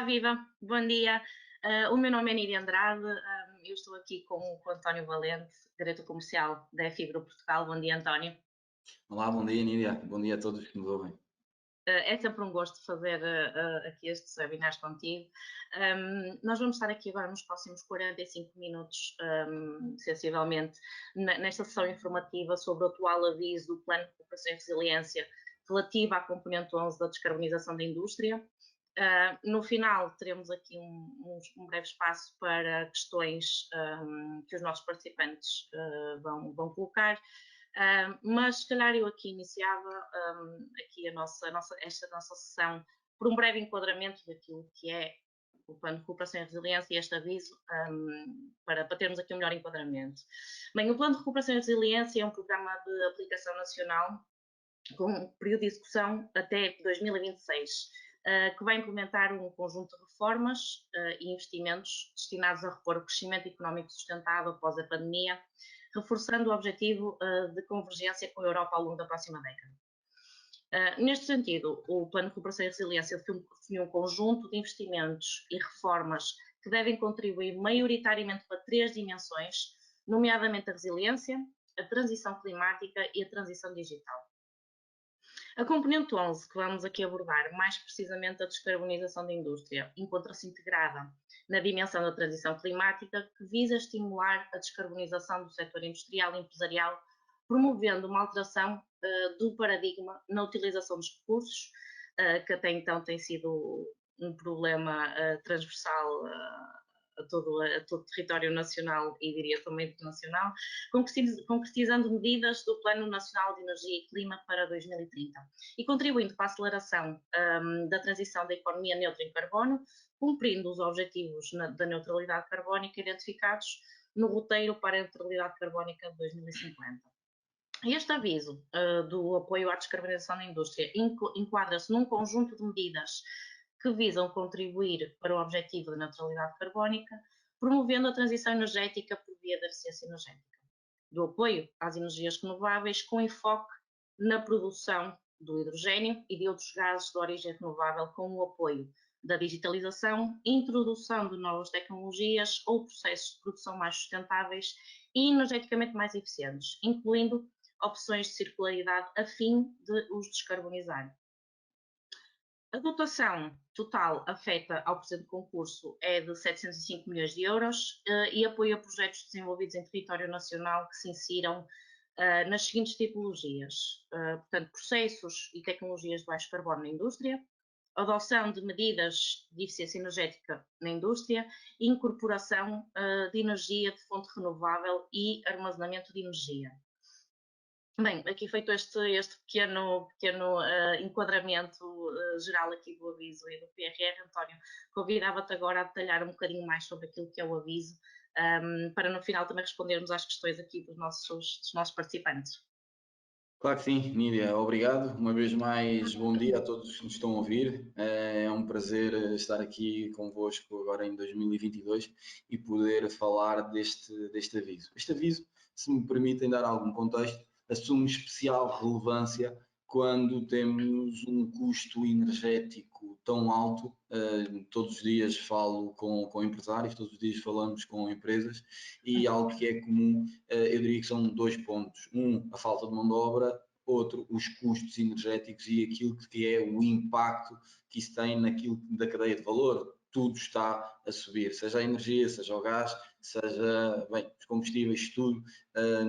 Viva, bom dia. O meu nome é Nídia Andrade, eu estou aqui com o António Valente, diretor comercial da Fibra Portugal. Bom dia, António. Olá, bom dia, Nídia. Bom dia a todos que nos ouvem. É sempre um gosto fazer aqui estes webinars contigo. Nós vamos estar aqui agora nos próximos 45 minutos, sensivelmente, nesta sessão informativa sobre o atual aviso do Plano de Recuperação e Resiliência relativo à componente 11 da descarbonização da indústria. No final, teremos aqui um breve espaço para questões que os nossos participantes vão colocar. Mas se calhar eu aqui iniciava aqui esta nossa sessão por um breve enquadramento daquilo que é o Plano de Recuperação e Resiliência e este aviso, para termos aqui um melhor enquadramento. Bem, o Plano de Recuperação e Resiliência é um programa de aplicação nacional com um período de execução até 2026, que vai implementar um conjunto de reformas e investimentos destinados a repor o crescimento económico sustentável após a pandemia, reforçando o objetivo de convergência com a Europa ao longo da próxima década. Neste sentido, o Plano de Recuperação e Resiliência definiu um conjunto de investimentos e reformas que devem contribuir maioritariamente para três dimensões, nomeadamente a resiliência, a transição climática e a transição digital. A componente 11, que vamos aqui abordar, mais precisamente a descarbonização da indústria, encontra-se integrada na dimensão da transição climática, que visa estimular a descarbonização do setor industrial e empresarial, promovendo uma alteração do paradigma na utilização dos recursos, que até então tem sido um problema transversal a todo o território nacional e diria também internacional, concretizando medidas do Plano Nacional de Energia e Clima para 2030 e contribuindo para a aceleração da transição da economia neutra em carbono, cumprindo os objetivos da neutralidade carbónica identificados no roteiro para a neutralidade carbónica de 2050. Este aviso do apoio à descarbonização da indústria enquadra-se num conjunto de medidas que visam contribuir para o objetivo da neutralidade carbónica, promovendo a transição energética por via da eficiência energética, do apoio às energias renováveis com enfoque na produção do hidrogênio e de outros gases de origem renovável, com o apoio da digitalização, introdução de novas tecnologias ou processos de produção mais sustentáveis e energeticamente mais eficientes, incluindo opções de circularidade a fim de os descarbonizar. A dotação total afeta ao presente concurso é de 705 milhões de euros e apoia projetos desenvolvidos em território nacional que se insiram nas seguintes tipologias, portanto, processos e tecnologias de baixo carbono na indústria, adoção de medidas de eficiência energética na indústria e incorporação de energia de fonte renovável e armazenamento de energia. Bem, aqui feito este pequeno enquadramento geral aqui do aviso e do PRR, António, convidava-te agora a detalhar um bocadinho mais sobre aquilo que é o aviso, para no final também respondermos às questões aqui dos nossos participantes. Claro que sim, Nídia, obrigado. Uma vez mais, bom dia a todos que nos estão a ouvir. É um prazer estar aqui convosco agora em 2022 e poder falar deste aviso. Este aviso, se me permitem dar algum contexto, assume especial relevância quando temos um custo energético tão alto. Todos os dias falo com empresários, todos os dias falamos com empresas e algo que é comum, eu diria que são dois pontos. A falta de mão de obra, outro, os custos energéticos e aquilo que é o impacto que isso tem naquilo da cadeia de valor. Tudo está a subir, seja a energia, seja o gás, seja, bem, os combustíveis, tudo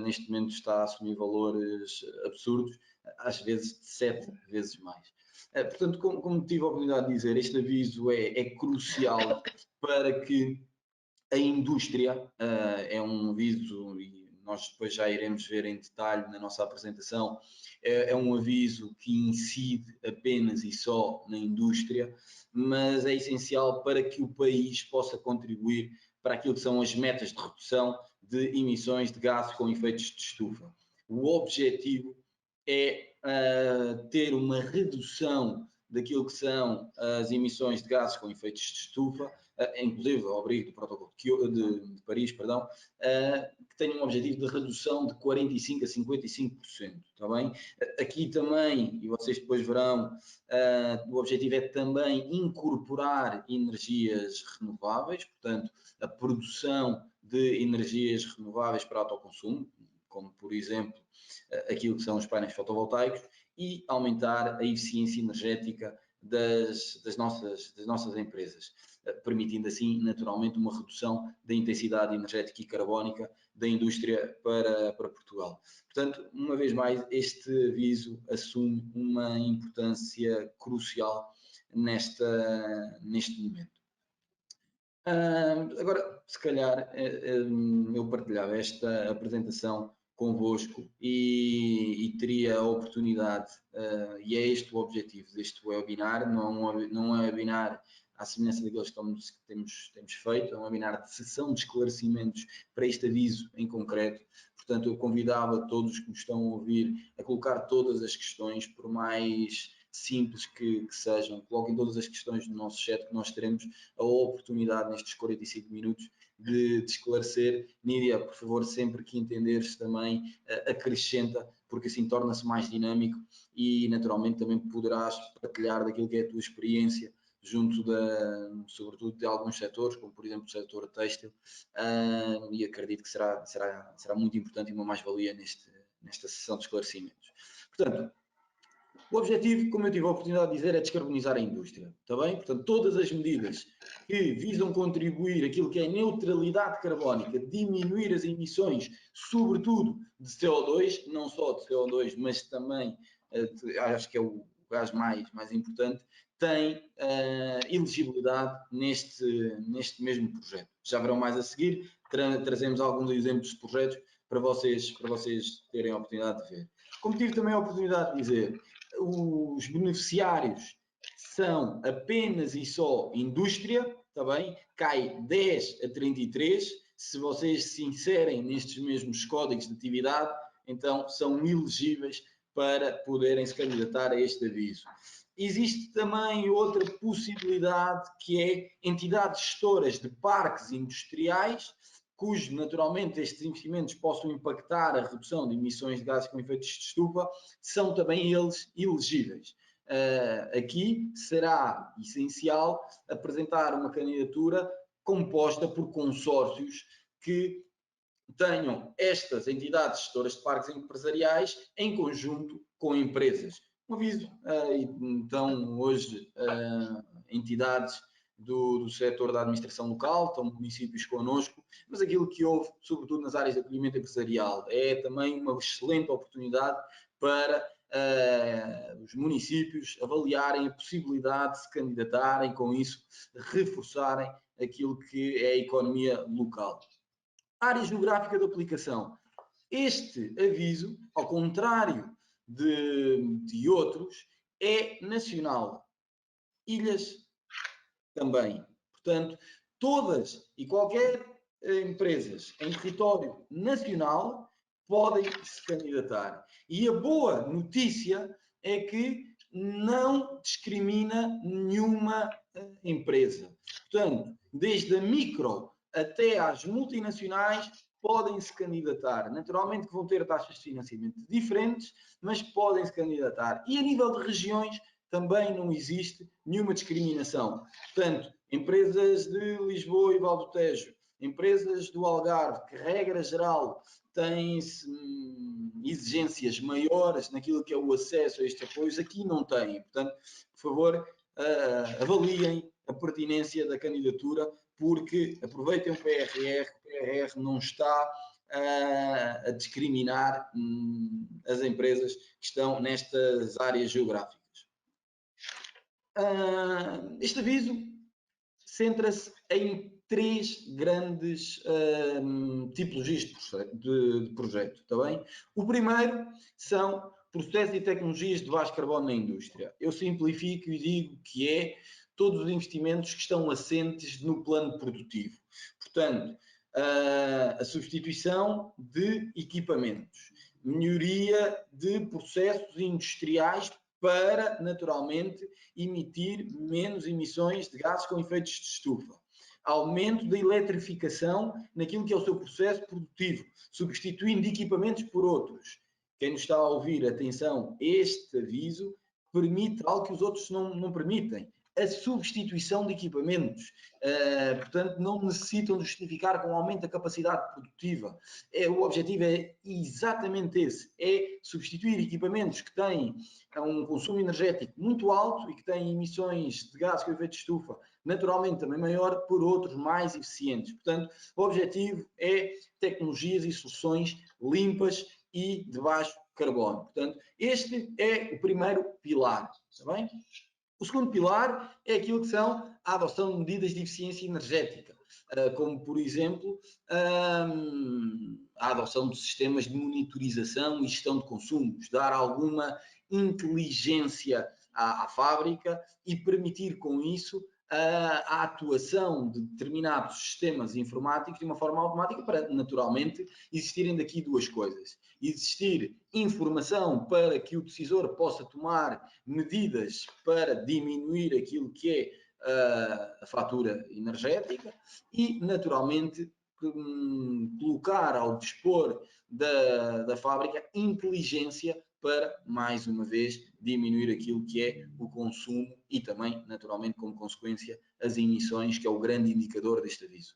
neste momento está a assumir valores absurdos, às vezes de 7 vezes mais. Portanto, como tive a oportunidade de dizer, este aviso é crucial para que a indústria, é um aviso, e nós depois já iremos ver em detalhe na nossa apresentação, é um aviso que incide apenas e só na indústria, mas é essencial para que o país possa contribuir para aquilo que são as metas de redução de emissões de gases com efeitos de estufa. O objetivo é ter uma redução daquilo que são as emissões de gases com efeitos de estufa inclusive ao abrigo do protocolo de Paris, perdão, que tenham um objetivo de redução de 45% a 55%, está bem? Aqui também, e vocês depois verão, o objetivo é também incorporar energias renováveis, portanto, a produção de energias renováveis para autoconsumo, como por exemplo aquilo que são os painéis fotovoltaicos, e aumentar a eficiência energética das nossas empresas, permitindo assim naturalmente uma redução da intensidade energética e carbónica da indústria para Portugal. Portanto, uma vez mais, este aviso assume uma importância crucial neste momento. Agora, se calhar, eu partilhava esta apresentação convosco e teria a oportunidade, e é este o objetivo deste webinar, não é um webinar à semelhança daqueles que temos feito, é um webinar de sessão de esclarecimentos para este aviso em concreto. Portanto, eu convidava todos que me estão a ouvir a colocar todas as questões, por mais simples que sejam, coloquem todas as questões no nosso chat, que nós teremos a oportunidade nestes 45 minutos de esclarecer. Nídia, por favor, sempre que entenderes também, acrescenta, porque assim torna-se mais dinâmico e naturalmente também poderás partilhar daquilo que é a tua experiência junto sobretudo de alguns setores, como por exemplo o setor têxtil, e acredito que será muito importante e uma mais-valia nesta sessão de esclarecimentos. Portanto, o objetivo, como eu tive a oportunidade de dizer, é descarbonizar a indústria, está bem? Portanto, todas as medidas que visam contribuir aquilo que é neutralidade carbónica, diminuir as emissões, sobretudo de CO2, não só de CO2, mas também, acho que é o gás mais importante, tem elegibilidade neste mesmo projeto. Já verão mais a seguir, trazemos alguns exemplos de projetos para vocês terem a oportunidade de ver. Como tive também a oportunidade de dizer, os beneficiários são apenas e só indústria, está bem? Cai 10 a 33, se vocês se inserem nestes mesmos códigos de atividade, então são elegíveis para poderem se candidatar a este aviso. Existe também outra possibilidade, que é entidades gestoras de parques industriais, cujo, naturalmente, estes investimentos possam impactar a redução de emissões de gases com efeitos de estufa, são também eles elegíveis. Aqui será essencial apresentar uma candidatura composta por consórcios que tenham estas entidades gestoras de parques empresariais em conjunto com empresas. Um aviso, então hoje entidades do setor da administração local, estão municípios connosco, mas aquilo que houve, sobretudo nas áreas de acolhimento empresarial, é também uma excelente oportunidade para os municípios avaliarem a possibilidade de se candidatarem, com isso reforçarem aquilo que é a economia local. Área geográfica de aplicação. Este aviso, ao contrário de outros, é nacional. Ilhas também. Portanto, todas e qualquer empresas em território nacional podem se candidatar. E a boa notícia é que não discrimina nenhuma empresa. Portanto, desde a micro até às multinacionais podem se candidatar. Naturalmente que vão ter taxas de financiamento diferentes, mas podem se candidatar. E a nível de regiões também não existe nenhuma discriminação. Portanto, empresas de Lisboa e Val do Tejo, empresas do Algarve, que regra geral têm exigências maiores naquilo que é o acesso a estes apoios, aqui não têm. Portanto, por favor, avaliem a pertinência da candidatura, porque aproveitem o PRR não está a discriminar as empresas que estão nestas áreas geográficas. Este aviso centra-se em 3 grandes tipologias de projeto, está bem? O primeiro são processos e tecnologias de baixo carbono na indústria. Eu simplifico e digo que é todos os investimentos que estão assentes no plano produtivo. Portanto, a substituição de equipamentos, melhoria de processos industriais para, naturalmente, emitir menos emissões de gases com efeitos de estufa. aumento da eletrificação naquilo que é o seu processo produtivo, substituindo equipamentos por outros. Quem nos está a ouvir, atenção, este aviso permite algo que os outros não permitem, a substituição de equipamentos. Portanto, não necessitam de justificar com aumento da capacidade produtiva. O objetivo é exatamente esse, é substituir equipamentos que têm um consumo energético muito alto e que têm emissões de gases com efeito de estufa naturalmente também maior por outros mais eficientes. Portanto, o objetivo é tecnologias e soluções limpas e de baixo carbono. Portanto, este é o primeiro pilar, está bem? O segundo pilar é aquilo que são a adoção de medidas de eficiência energética, como, por exemplo, a adoção de sistemas de monitorização e gestão de consumos, dar alguma inteligência à fábrica e permitir com isso a atuação de determinados sistemas informáticos de uma forma automática para, naturalmente, existirem daqui duas coisas. Existir informação para que o decisor possa tomar medidas para diminuir aquilo que é a fatura energética e, naturalmente, colocar ao dispor da fábrica inteligência para, mais uma vez, diminuir aquilo que é o consumo e também, naturalmente, como consequência, as emissões, que é o grande indicador deste aviso.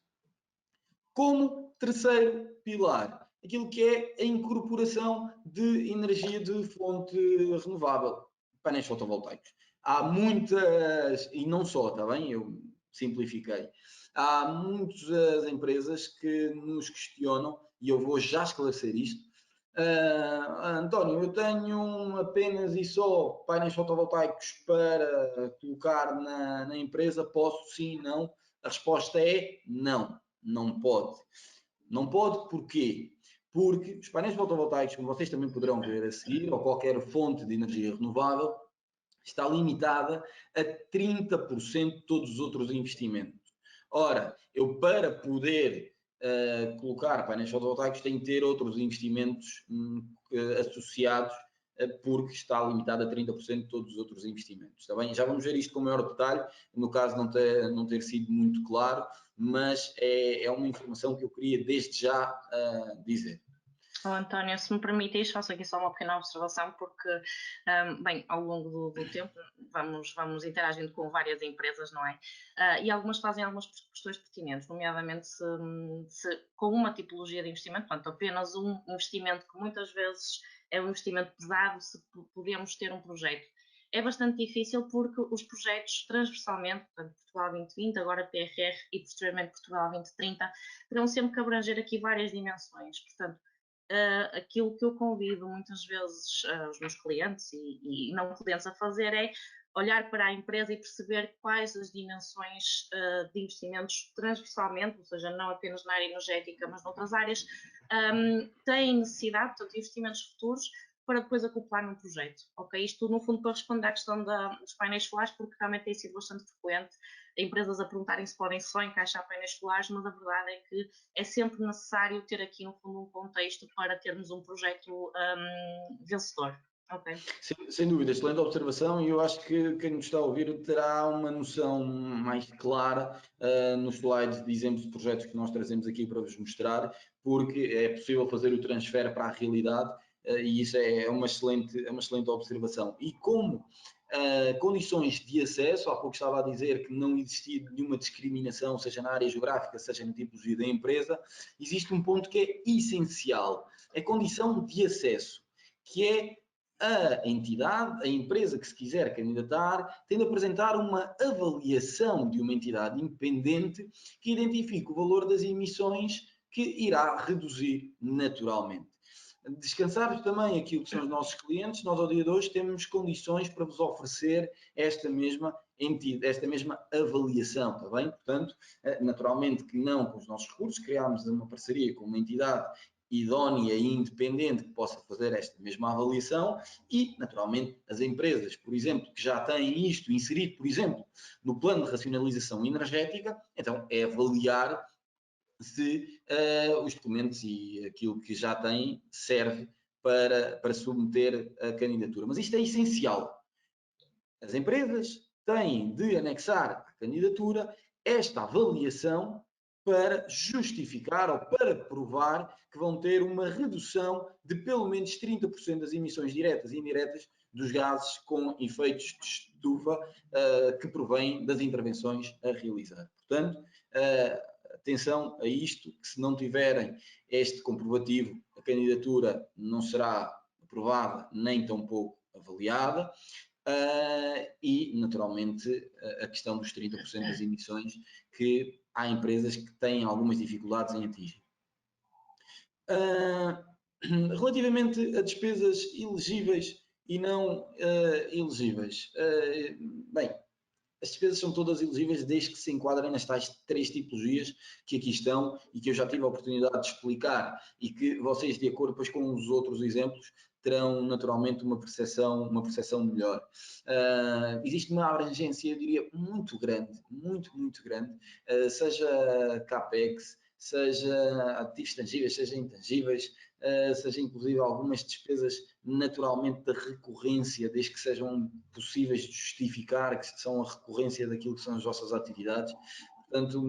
Como terceiro pilar, aquilo que é a incorporação de energia de fonte renovável, painéis fotovoltaicos. Há muitas, e não só, está bem? Eu simplifiquei. Há muitas empresas que nos questionam, e eu vou já esclarecer isto. António, eu tenho apenas e só painéis fotovoltaicos para colocar na empresa, posso sim, não? A resposta é não, não pode. Não pode porquê? Porque os painéis fotovoltaicos, como vocês também poderão ver a seguir, ou qualquer fonte de energia renovável, está limitada a 30% de todos os outros investimentos. Ora, eu para poder colocar painéis fotovoltaicos tenho que ter outros investimentos associados, porque está limitado a 30% de todos os outros investimentos. Está bem? Já vamos ver isto com maior detalhe, no caso não ter sido muito claro, mas é uma informação que eu queria desde já dizer. Oh, António, se me permites, faço aqui só uma pequena observação, porque, bem, ao longo do tempo vamos interagindo com várias empresas, não é? E algumas fazem algumas questões pertinentes, nomeadamente se com uma tipologia de investimento, portanto, apenas um investimento que muitas vezes é um investimento pesado, se podemos ter um projeto. É bastante difícil porque os projetos transversalmente, portanto, Portugal 2020, agora PRR e posteriormente Portugal 2030, terão sempre que abranger aqui várias dimensões. Portanto, aquilo que eu convido muitas vezes os meus clientes e não clientes a fazer é olhar para a empresa e perceber quais as dimensões de investimentos transversalmente, ou seja, não apenas na área energética, mas noutras áreas, têm necessidade, portanto, de investimentos futuros para depois acoplar num projeto, ok? Isto, no fundo, para responder à questão dos painéis solares, porque realmente tem sido bastante frequente empresas a perguntarem se podem só encaixar painéis solares, mas a verdade é que é sempre necessário ter aqui, no fundo, um contexto para termos um projeto vencedor. Okay. Sem dúvida, excelente observação, e eu acho que quem nos está a ouvir terá uma noção mais clara nos slides de exemplos de projetos que nós trazemos aqui para vos mostrar, porque é possível fazer o transfer para a realidade e isso é uma excelente observação. E como condições de acesso, há pouco estava a dizer que não existia nenhuma discriminação, seja na área geográfica, seja na tipologia da empresa, existe um ponto que é essencial, a condição de acesso, que é a entidade, a empresa que se quiser candidatar, tem de apresentar uma avaliação de uma entidade independente que identifique o valor das emissões que irá reduzir naturalmente. Descansar também aquilo que são os nossos clientes, nós ao dia de hoje temos condições para vos oferecer esta mesma avaliação, está bem? Portanto, naturalmente que não com os nossos recursos, criámos uma parceria com uma entidade idónea e independente que possa fazer esta mesma avaliação e, naturalmente, as empresas, por exemplo, que já têm isto inserido, por exemplo, no plano de racionalização energética, então é avaliar se os documentos e aquilo que já têm serve para submeter a candidatura. Mas isto é essencial. As empresas têm de anexar à candidatura esta avaliação para justificar ou para provar que vão ter uma redução de pelo menos 30% das emissões diretas e indiretas dos gases com efeitos de estufa que provêm das intervenções a realizar. Portanto, atenção a isto, que se não tiverem este comprovativo, a candidatura não será aprovada nem tampouco avaliada. E, naturalmente, a questão dos 30% das emissões que há empresas que têm algumas dificuldades em atingir. Relativamente a despesas elegíveis e não elegíveis, bem, as despesas são todas elegíveis desde que se enquadrem nas tais 3 tipologias que aqui estão e que eu já tive a oportunidade de explicar e que vocês, de acordo depois com os outros exemplos, terão naturalmente uma percepção melhor. Existe uma abrangência, eu diria, muito grande, muito grande, seja CAPEX, seja ativos tangíveis, seja intangíveis, seja inclusive algumas despesas naturalmente da recorrência, desde que sejam possíveis de justificar, que são a recorrência daquilo que são as vossas atividades. Portanto,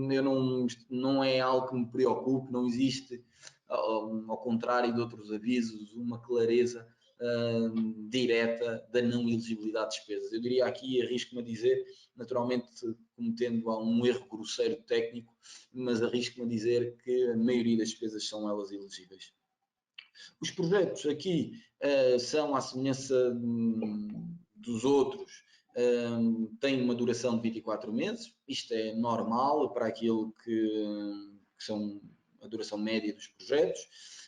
não é algo que me preocupe, não existe, ao contrário de outros avisos, uma clareza direta da não elegibilidade de despesas. Eu diria aqui, arrisco-me a dizer, naturalmente cometendo um erro grosseiro técnico, mas arrisco-me a dizer que a maioria das despesas são elas elegíveis. Os projetos aqui são, à semelhança dos outros, têm uma duração de 24 meses. Isto é normal para aquilo que são a duração média dos projetos.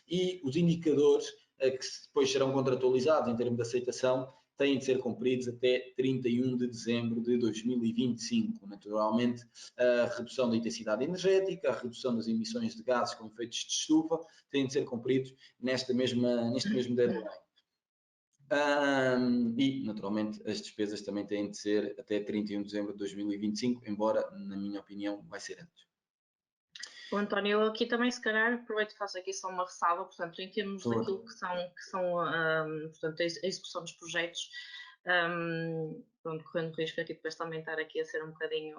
E os indicadores que depois serão contratualizados em termos de aceitação têm de ser cumpridos até 31 de dezembro de 2025. Naturalmente, a redução da intensidade energética, a redução das emissões de gases com efeitos de estufa têm de ser cumpridos neste mesmo deadline. E, naturalmente, as despesas também têm de ser até 31 de dezembro de 2025, embora, na minha opinião, vai ser antes. Bom, António, eu aqui também, se calhar, aproveito e faço aqui só uma ressalva, portanto, em termos daquilo que são portanto, a execução dos projetos, pronto, correndo o risco aqui depois também estar aqui a ser um bocadinho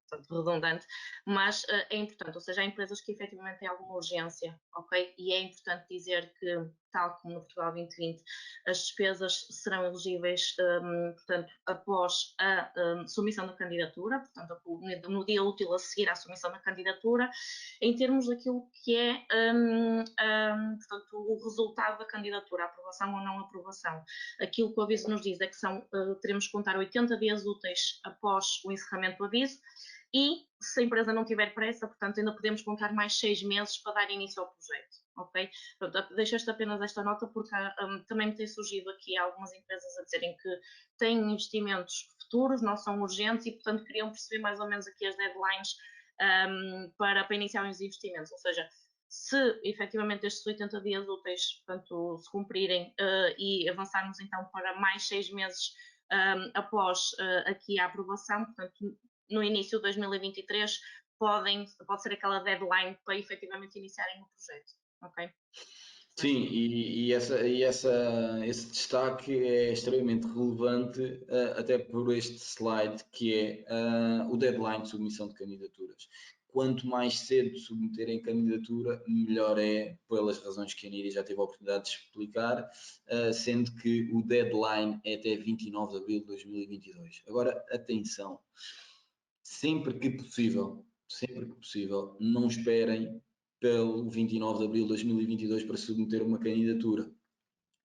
portanto, redundante, mas é importante, ou seja, há empresas que efetivamente têm alguma urgência, ok? E é importante dizer que, tal como no Portugal 2020, as despesas serão elegíveis, portanto, após a submissão da candidatura, portanto, no dia útil a seguir à submissão da candidatura, em termos daquilo que é, portanto, o resultado da candidatura, a aprovação ou não aprovação. Aquilo que o aviso nos diz é que teremos que contar 80 dias úteis após o encerramento do aviso, e se a empresa não tiver pressa, portanto, ainda podemos contar mais 6 meses para dar início ao projeto, ok? Portanto, deixo apenas esta nota porque também me tem surgido aqui algumas empresas a dizerem que têm investimentos futuros, não são urgentes e, portanto, queriam perceber mais ou menos aqui as deadlines para iniciar os investimentos, ou seja, se efetivamente estes 80 dias úteis, portanto, se cumprirem e avançarmos então para mais 6 meses após aqui a aprovação, portanto, no início de 2023 pode ser aquela deadline para efetivamente iniciarem o projeto, ok? Sim, e esse destaque é extremamente relevante, até por este slide, que é o deadline de submissão de candidaturas. Quanto mais cedo submeterem candidatura, melhor é, pelas razões que a Níria já teve a oportunidade de explicar, sendo que o deadline é até 29 de abril de 2022. Agora, atenção, sempre que possível, não esperem pelo 29 de abril de 2022 para submeter uma candidatura.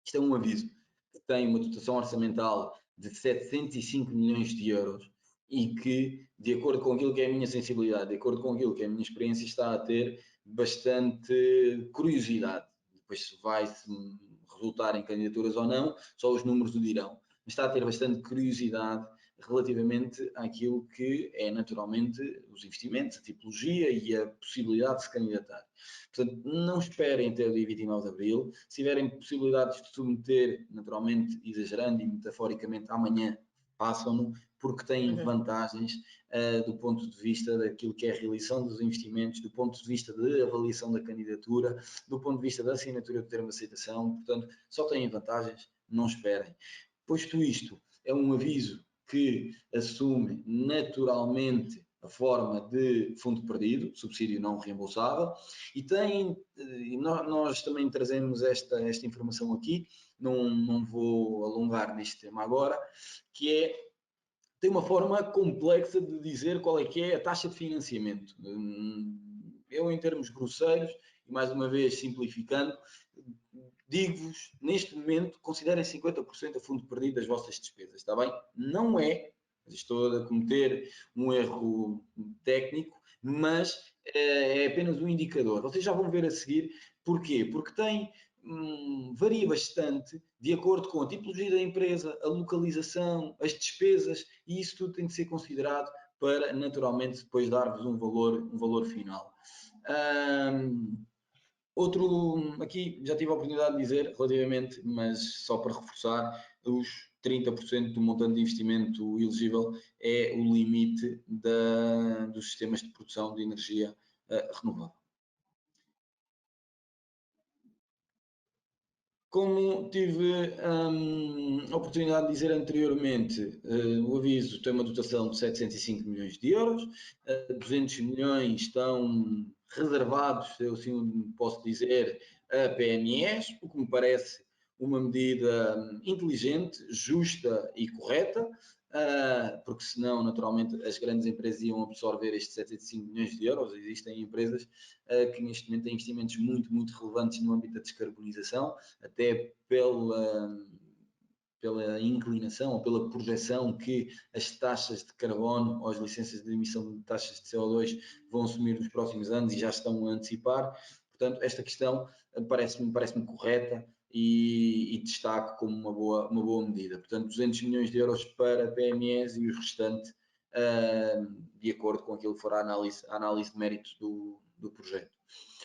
Isto é um aviso que tem uma dotação orçamental de 705 milhões de euros e que, de acordo com aquilo que é a minha sensibilidade, de acordo com aquilo que é a minha experiência, está a ter bastante curiosidade. Depois se vai resultar em candidaturas ou não, só os números o dirão. Mas está a ter bastante curiosidade relativamente àquilo que é naturalmente os investimentos, a tipologia e a possibilidade de se candidatar. Portanto, não esperem até o dia 29 de abril. Se tiverem possibilidades de submeter, naturalmente, exagerando e metaforicamente, amanhã, façam-no, porque têm vantagens do ponto de vista daquilo que é a realização dos investimentos, do ponto de vista de avaliação da candidatura, do ponto de vista da assinatura do termo de aceitação. Portanto, só têm vantagens, não esperem. Posto isto, é um aviso que assume naturalmente forma de fundo perdido, subsídio não reembolsável, e nós também trazemos esta informação aqui, não vou alongar neste tema agora, que tem uma forma complexa de dizer qual é que é a taxa de financiamento. Eu, em termos grosseiros, e mais uma vez simplificando, digo-vos, neste momento, considerem 50% a fundo perdido das vossas despesas, está bem? Não é, estou a cometer um erro técnico, mas é apenas um indicador. Vocês já vão ver a seguir. Porquê? Porque varia bastante de acordo com a tipologia da empresa, a localização, as despesas, e isso tudo tem de ser considerado para, naturalmente, depois dar-vos um valor final. Aqui já tive a oportunidade de dizer relativamente, mas só para reforçar, os 30% do montante de investimento elegível é o limite dos sistemas de produção de energia renovável. Como tive a oportunidade de dizer anteriormente, o aviso tem uma dotação de 705 milhões de euros, 200 milhões estão reservados, eu assim posso dizer, a PMEs, o que me parece uma medida inteligente, justa e correta, porque senão, naturalmente, as grandes empresas iam absorver estes 705 milhões de euros. Existem empresas que neste momento têm investimentos muito relevantes no âmbito da descarbonização, até pela inclinação ou pela projeção que as taxas de carbono ou as licenças de emissão de taxas de CO2 vão assumir nos próximos anos e já estão a antecipar. Portanto, esta questão parece-me correta e destaco como uma boa medida. Portanto, 200 milhões de euros para PMEs e o restante de acordo com aquilo que for a análise de méritos do projeto.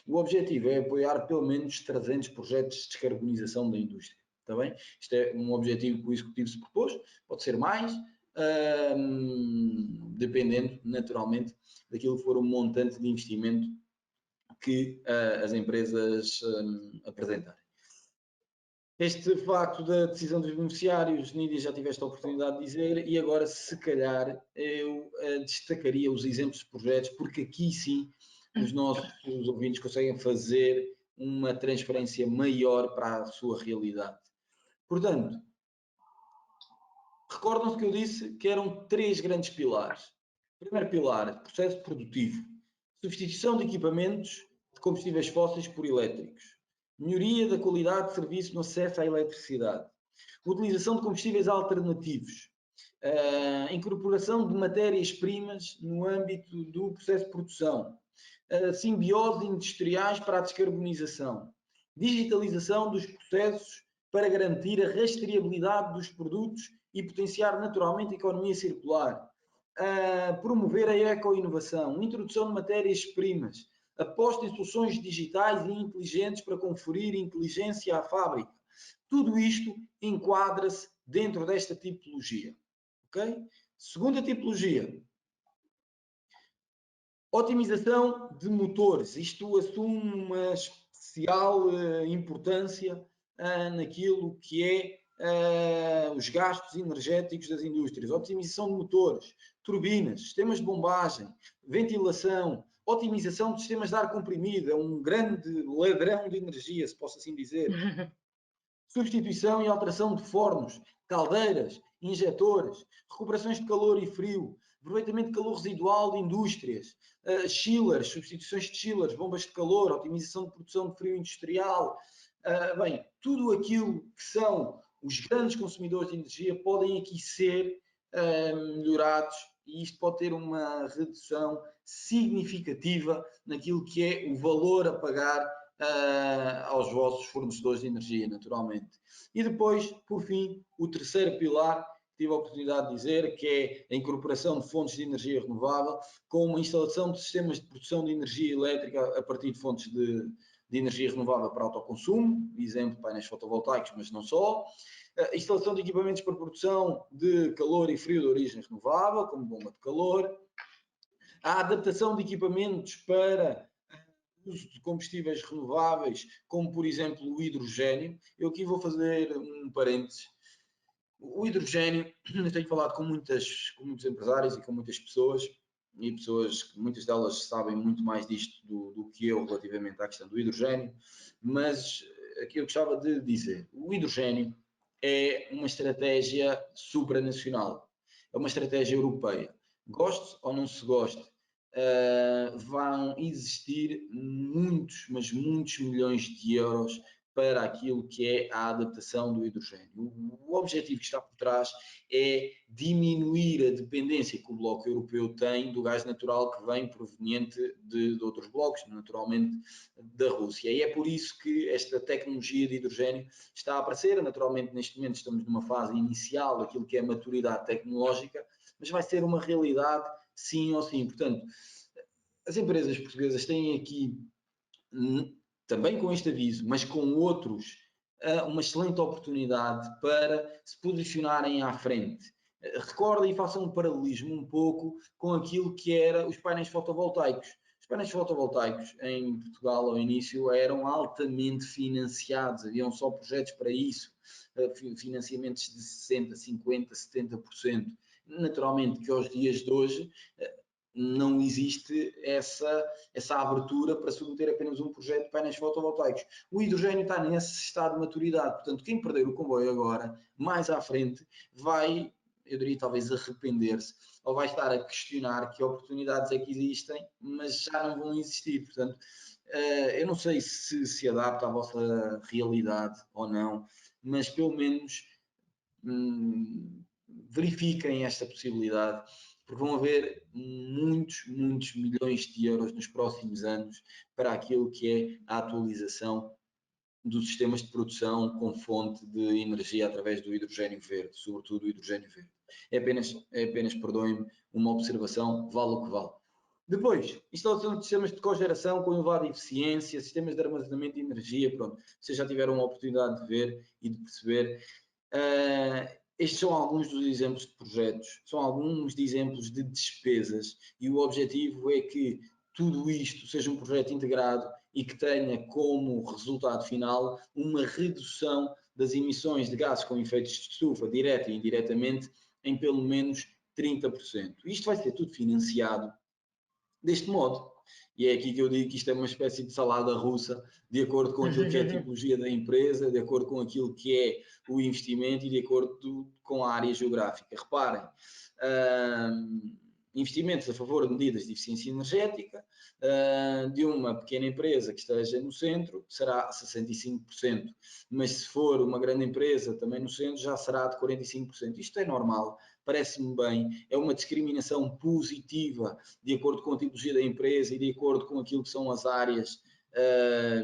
O objetivo é apoiar pelo menos 300 projetos de descarbonização da indústria. Está bem? Isto é um objetivo que o Executivo se propôs, pode ser mais, dependendo, naturalmente, daquilo que for o montante de investimento que as empresas apresentarem. Este facto da decisão dos beneficiários, Nídia, já tiveste a oportunidade de dizer, e agora, se calhar, eu destacaria os exemplos de projetos, porque aqui sim os nossos ouvintes conseguem fazer uma transferência maior para a sua realidade. Portanto, recordam-se que eu disse que eram 3 grandes pilares. Primeiro pilar, processo produtivo. Substituição de equipamentos de combustíveis fósseis por elétricos. Melhoria da qualidade de serviço no acesso à eletricidade. Utilização de combustíveis alternativos. Incorporação de matérias-primas no âmbito do processo de produção. Simbiose industriais para a descarbonização. Digitalização dos processos para garantir a rastreabilidade dos produtos e potenciar naturalmente a economia circular. Promover a eco-inovação, introdução de matérias-primas, aposta em soluções digitais e inteligentes para conferir inteligência à fábrica. Tudo isto enquadra-se dentro desta tipologia. Okay? Segunda tipologia. Otimização de motores. Isto assume uma especial importância naquilo que é os gastos energéticos das indústrias. Otimização de motores, turbinas, sistemas de bombagem, ventilação, otimização de sistemas de ar comprimido. É um grande ladrão de energia, se posso assim dizer. Substituição e alteração de fornos, caldeiras, injetores, recuperações de calor e frio, aproveitamento de calor residual de indústrias, chillers, substituições de chillers, bombas de calor, otimização de produção de frio industrial. Bem, tudo aquilo que são os grandes consumidores de energia podem aqui ser melhorados, e isto pode ter uma redução significativa naquilo que é o valor a pagar aos vossos fornecedores de energia, naturalmente. E depois, por fim, o terceiro pilar, que tive a oportunidade de dizer, que é a incorporação de fontes de energia renovável, com uma instalação de sistemas de produção de energia elétrica a partir de fontes de energia renovável para autoconsumo, exemplo, painéis fotovoltaicos, mas não só. Instalação de equipamentos para produção de calor e frio de origem renovável, como bomba de calor. A adaptação de equipamentos para uso de combustíveis renováveis, como por exemplo o hidrogênio. Eu aqui vou fazer um parênteses. O hidrogênio, eu tenho falado com muitos empresários e com muitas pessoas, e pessoas que muitas delas sabem muito mais disto do que eu relativamente à questão do hidrogênio, mas aqui eu gostava de dizer, o hidrogênio é uma estratégia supranacional, é uma estratégia europeia. Goste ou não se goste, vão existir muitos, mas muitos milhões de euros para aquilo que é a adaptação do hidrogênio. O objetivo que está por trás é diminuir a dependência que o bloco europeu tem do gás natural que vem proveniente de outros blocos, naturalmente da Rússia. E é por isso que esta tecnologia de hidrogênio está a aparecer. Naturalmente, neste momento estamos numa fase inicial daquilo que é a maturidade tecnológica, mas vai ser uma realidade sim ou sim. Portanto, as empresas portuguesas têm aqui, também com este aviso, mas com outros, uma excelente oportunidade para se posicionarem à frente. Recordem e façam um paralelismo um pouco com aquilo que era os painéis fotovoltaicos. Os painéis fotovoltaicos em Portugal ao início eram altamente financiados, haviam só projetos para isso, financiamentos de 60%, 50%, 70%. Naturalmente que aos dias de hoje não existe essa abertura para submeter apenas um projeto de painéis fotovoltaicos. O hidrogênio está nesse estado de maturidade, portanto, quem perder o comboio agora, mais à frente, vai, eu diria talvez, arrepender-se, ou vai estar a questionar que oportunidades é que existem, mas já não vão existir. Portanto, eu não sei se adapta à vossa realidade ou não, mas pelo menos verifiquem esta possibilidade, porque vão haver muitos milhões de euros nos próximos anos para aquilo que é a atualização dos sistemas de produção com fonte de energia através do hidrogênio verde, sobretudo o hidrogênio verde. É apenas perdoem-me, uma observação, vale o que vale. Depois, instalação de sistemas de cogeração com elevada eficiência, sistemas de armazenamento de energia, pronto, vocês já tiveram a oportunidade de ver e de perceber. Estes são alguns dos exemplos de projetos, são alguns de exemplos de despesas e o objetivo é que tudo isto seja um projeto integrado e que tenha como resultado final uma redução das emissões de gases com efeitos de estufa, direta e indiretamente, em pelo menos 30%. Isto vai ser tudo financiado deste modo. E é aqui que eu digo que isto é uma espécie de salada russa, de acordo com aquilo que é a tipologia da empresa, de acordo com aquilo que é o investimento e de acordo com a área geográfica. Reparem, investimentos a favor de medidas de eficiência energética de uma pequena empresa que esteja no centro será 65%, mas se for uma grande empresa também no centro já será de 45%. Isto é normal, parece-me bem, é uma discriminação positiva de acordo com a tipologia da empresa e de acordo com aquilo que são as áreas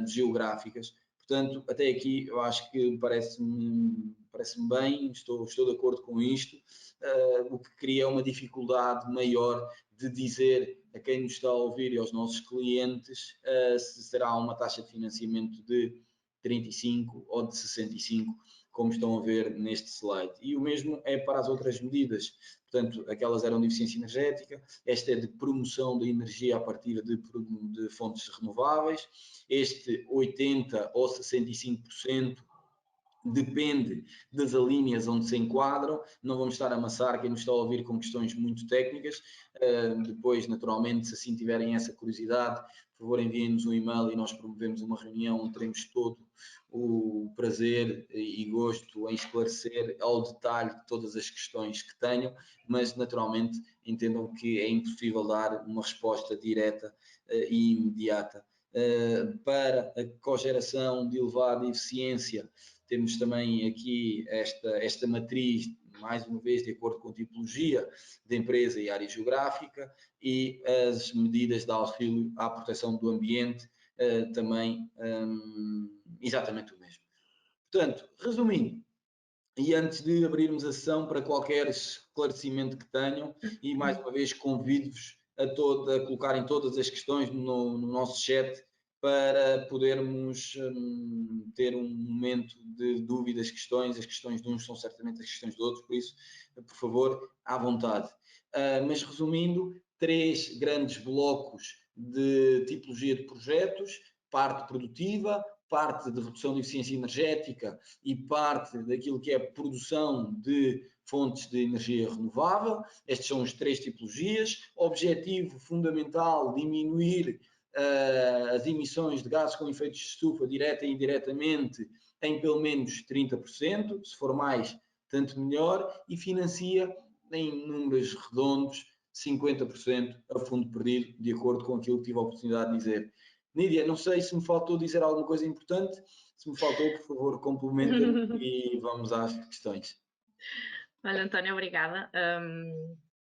geográficas. Portanto, até aqui eu acho que parece-me bem, estou de acordo com isto. O que cria uma dificuldade maior de dizer a quem nos está a ouvir e aos nossos clientes se será uma taxa de financiamento de 35 ou de 65, como estão a ver neste slide. E o mesmo é para as outras medidas. Portanto, aquelas eram de eficiência energética, esta é de promoção da energia a partir de fontes renováveis, este 80% ou 65%, depende das alíneas onde se enquadram, não vamos estar a amassar quem nos está a ouvir com questões muito técnicas, depois naturalmente se assim tiverem essa curiosidade, por favor enviem-nos um e-mail e nós promovemos uma reunião onde teremos todo o prazer e gosto em esclarecer ao detalhe todas as questões que tenham, mas naturalmente entendam que é impossível dar uma resposta direta e imediata. Para a cogeração de elevada eficiência, temos também aqui esta matriz, mais uma vez, de acordo com a tipologia de empresa e área geográfica, e as medidas de auxílio à proteção do ambiente, também exatamente o mesmo. Portanto, resumindo, e antes de abrirmos a sessão para qualquer esclarecimento que tenham, e mais uma vez convido-vos a colocarem todas as questões no nosso chat, para podermos ter um momento de dúvidas, questões. As questões de uns são certamente as questões de outros, por isso, por favor, à vontade. Mas resumindo, 3 grandes blocos de tipologia de projetos: parte produtiva, parte de redução de eficiência energética e parte daquilo que é a produção de fontes de energia renovável. Estas são as 3 tipologias. Objetivo fundamental, diminuir as emissões de gases com efeitos de estufa, direta e indiretamente, em pelo menos 30%, se for mais, tanto melhor, e financia em números redondos 50% a fundo perdido, de acordo com aquilo que tive a oportunidade de dizer. Nídia, não sei se me faltou dizer alguma coisa importante. Se me faltou, por favor, complementa-me e vamos às questões. Olha, António, obrigada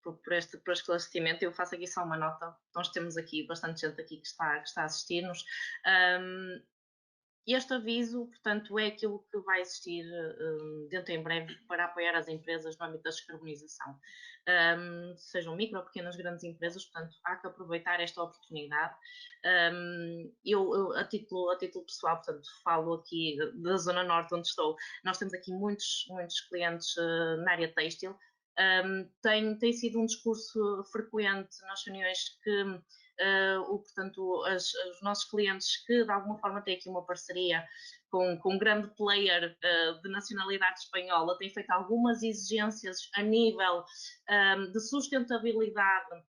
por este esclarecimento. Eu faço aqui só uma nota. Nós temos aqui bastante gente aqui que está a assistir-nos. Este aviso, portanto, é aquilo que vai existir dentro em breve para apoiar as empresas no âmbito da descarbonização. Sejam micro ou pequenas, grandes empresas, portanto, há que aproveitar esta oportunidade. Eu a título pessoal, portanto, falo aqui da Zona Norte onde estou. Nós temos aqui muitos clientes na área têxtil. Tem sido um discurso frequente nas reuniões que portanto, os nossos clientes que de alguma forma têm aqui uma parceria com um grande player de nacionalidade espanhola têm feito algumas exigências a nível de sustentabilidade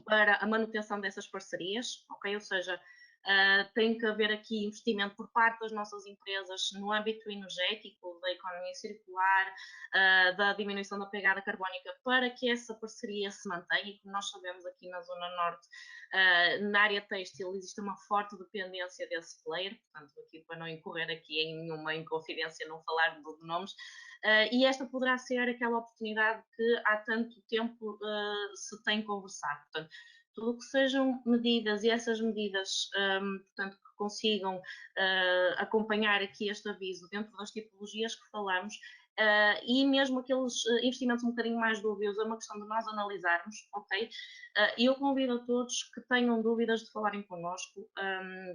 para a manutenção dessas parcerias, ok? Ou seja, tem que haver aqui investimento por parte das nossas empresas no âmbito energético, da economia circular, da diminuição da pegada carbónica, para que essa parceria se mantenha. E como nós sabemos aqui na Zona Norte, na área têxtil existe uma forte dependência desse player, portanto, aqui para não incorrer aqui em nenhuma inconfidência, não falar de nomes, e esta poderá ser aquela oportunidade que há tanto tempo se tem conversado. Portanto, tudo o que sejam medidas e essas medidas, portanto, que consigam acompanhar aqui este aviso dentro das tipologias que falamos, e mesmo aqueles investimentos um bocadinho mais dúbios, é uma questão de nós analisarmos, ok? E eu convido a todos que tenham dúvidas de falarem connosco,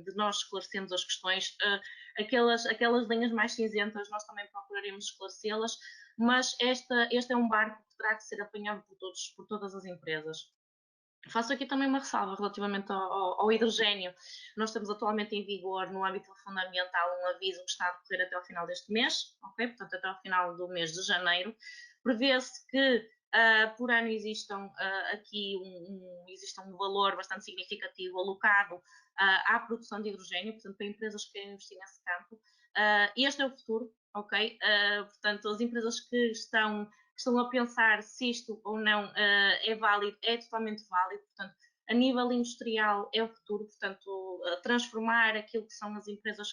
de nós esclarecermos as questões, aquelas linhas mais cinzentas nós também procuraremos esclarecê-las, mas este é um barco que terá que ser apanhado por todas as empresas. Faço aqui também uma ressalva relativamente ao hidrogênio. Nós temos atualmente em vigor, no âmbito do Fundo Ambiental, um aviso que está a decorrer até ao final deste mês, ok? Portanto, até ao final do mês de janeiro. Prevê-se que por ano existam um valor bastante significativo alocado à produção de hidrogênio, portanto, para empresas que querem investir nesse campo. Este é o futuro, ok? Portanto, as empresas que estão a pensar se isto ou não é válido, é totalmente válido, portanto, a nível industrial é o futuro, portanto, transformar aquilo que são as empresas,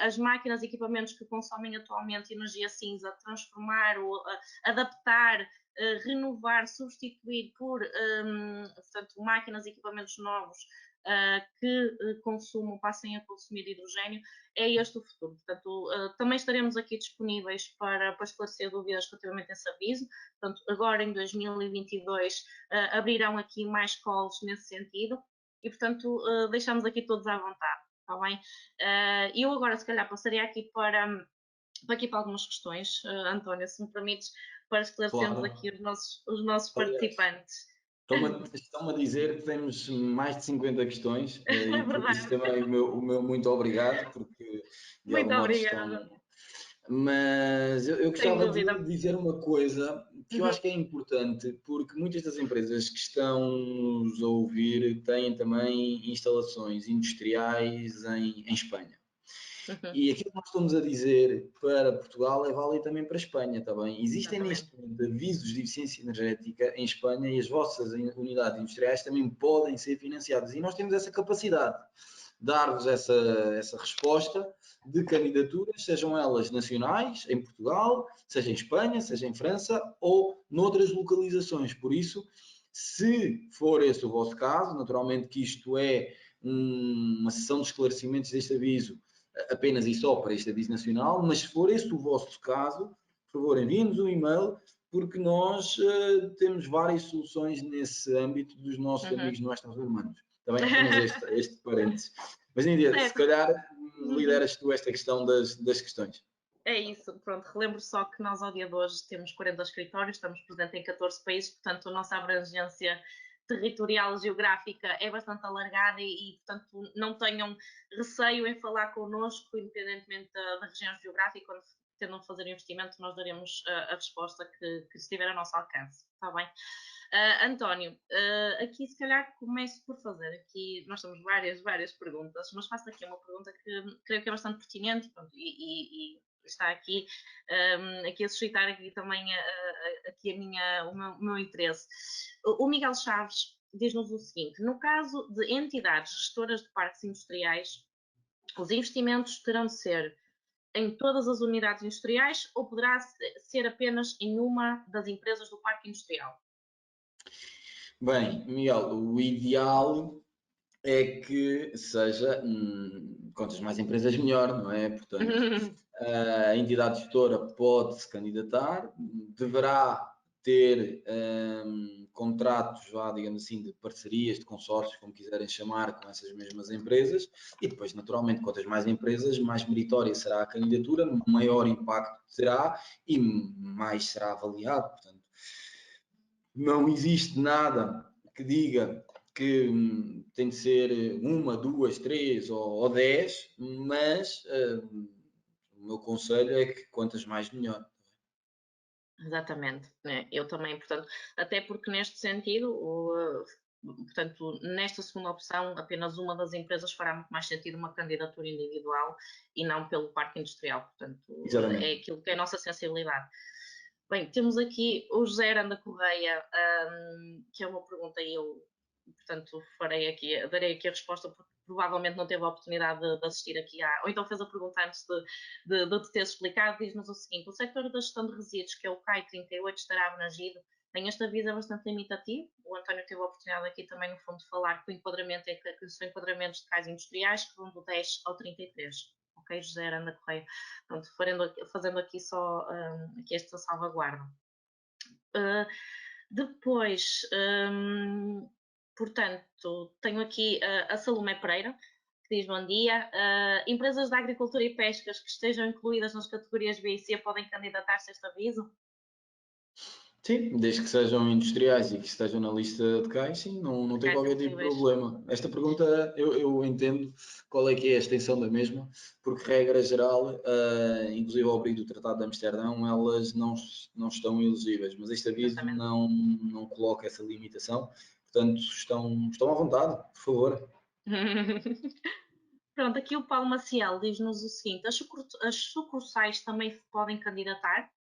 as máquinas e equipamentos que consomem atualmente energia cinza, transformar, adaptar, renovar, substituir por, portanto, máquinas e equipamentos novos que passem a consumir hidrogênio, é este o futuro. Portanto, também estaremos aqui disponíveis para esclarecer dúvidas relativamente a esse aviso. Portanto, agora em 2022 abrirão aqui mais calls nesse sentido e, portanto, deixamos aqui todos à vontade, está bem? Eu agora, se calhar, passaria aqui para algumas questões, António, se me permites, para esclarecermos aqui os nossos participantes. Estão-me a dizer que temos mais de 50 questões É e por isso também o meu muito obrigado, porque de muito algum modo obrigada. estão... Mas eu gostava de dizer uma coisa que eu acho que é importante, porque muitas das empresas que estão-nos a ouvir têm também instalações industriais em Espanha. E aquilo que nós estamos a dizer para Portugal é válido também para a Espanha, está bem? Existem neste momento avisos de eficiência energética em Espanha e as vossas unidades industriais também podem ser financiadas. E nós temos essa capacidade de dar-vos essa resposta de candidaturas, sejam elas nacionais, em Portugal, seja em Espanha, seja em França ou noutras localizações. Por isso, se for esse o vosso caso, naturalmente que isto é uma sessão de esclarecimentos deste aviso apenas e só para este aviso nacional, mas se for esse o vosso caso, por favor, enviem-nos um e-mail, porque nós temos várias soluções nesse âmbito dos nossos amigos nossos humanos. Também apenas este parênteses. Mas, Nídia, se calhar lideras tu esta questão das questões. É isso, pronto, relembro só que nós ao dia de hoje temos 40 escritórios, estamos presentes em 14 países, portanto a nossa abrangência territorial, geográfica é bastante alargada e, portanto, não tenham receio em falar connosco, independentemente da região geográfica, quando tentam fazer investimento, nós daremos a resposta que estiver ao nosso alcance, está bem? António, aqui se calhar começo por fazer, aqui nós temos várias perguntas, mas faço aqui uma pergunta que creio que é bastante pertinente pronto, e está aqui, aqui a suscitar aqui também aqui o meu interesse. O Miguel Chaves diz-nos o seguinte: no caso de entidades gestoras de parques industriais, os investimentos terão de ser em todas as unidades industriais ou poderá ser apenas em uma das empresas do parque industrial? Bem, Miguel, o ideal é que seja, quantas mais empresas melhor, não é? Portanto, a entidade gestora pode se candidatar, deverá ter contratos, digamos assim, de parcerias, de consórcios, como quiserem chamar, com essas mesmas empresas, e depois, naturalmente, quantas mais empresas, mais meritória será a candidatura, maior impacto terá e mais será avaliado. Portanto, não existe nada que diga que tem de ser uma, duas, três ou 10, mas o meu conselho é que quantas mais melhor. Exatamente, eu também, portanto, até porque neste sentido, portanto, nesta segunda opção, apenas uma das empresas fará muito mais sentido uma candidatura individual e não pelo parque industrial, portanto, é Exatamente. aquilo que é a nossa sensibilidade. Bem, temos aqui o José Aranda Correia, que é uma pergunta e eu, portanto, darei aqui a resposta porque provavelmente não teve a oportunidade de assistir aqui ou então fez a pergunta antes de te ter explicado, diz-nos o seguinte: o setor da gestão de resíduos, que é o CAI 38, estará abrangido? Tem este aviso bastante limitativo. O António teve a oportunidade aqui também, no fundo, de falar que o enquadramento é que são enquadramentos de CAIs industriais que vão do 10 ao 33. Ok, José Aranda Correia. Pronto, fazendo aqui só aqui esta salvaguarda. Depois, portanto, tenho aqui a Salomé Pereira, que diz bom dia. Empresas de agricultura e pescas que estejam incluídas nas categorias B e C podem candidatar-se a este aviso? Sim, desde que sejam industriais e que estejam na lista de cais, sim, não tem Cais qualquer tipo de elegíveis. problema. Esta pergunta eu entendo qual é que é a extensão da mesma, porque regra geral, inclusive ao abrir do Tratado de Amsterdão, elas não estão elegíveis, mas este aviso Exatamente. não coloca essa limitação, portanto estão à vontade, por favor. Pronto, aqui o Paulo Maciel diz-nos o seguinte: as sucursais também se podem candidatar?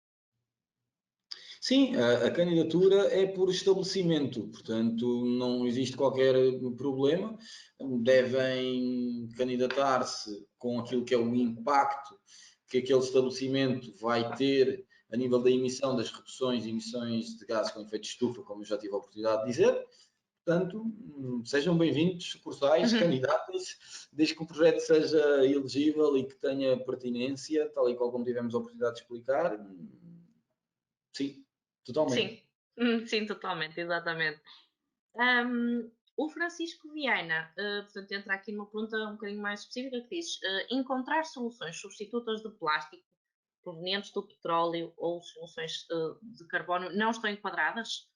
Sim, a candidatura é por estabelecimento, portanto não existe qualquer problema. Devem candidatar-se com aquilo que é o impacto que aquele estabelecimento vai ter a nível da emissão das reduções de emissões de gases com efeito de estufa, como eu já tive a oportunidade de dizer. Portanto, sejam bem-vindos, sucursais, candidatos, desde que o projeto seja elegível e que tenha pertinência, tal e qual como tivemos a oportunidade de explicar. Sim, totalmente. Sim, sim, totalmente, exatamente. O Francisco Viana, portanto, entra aqui numa pergunta um bocadinho mais específica que diz: encontrar soluções substitutas de plástico provenientes do petróleo ou soluções de carbono não estão enquadradas?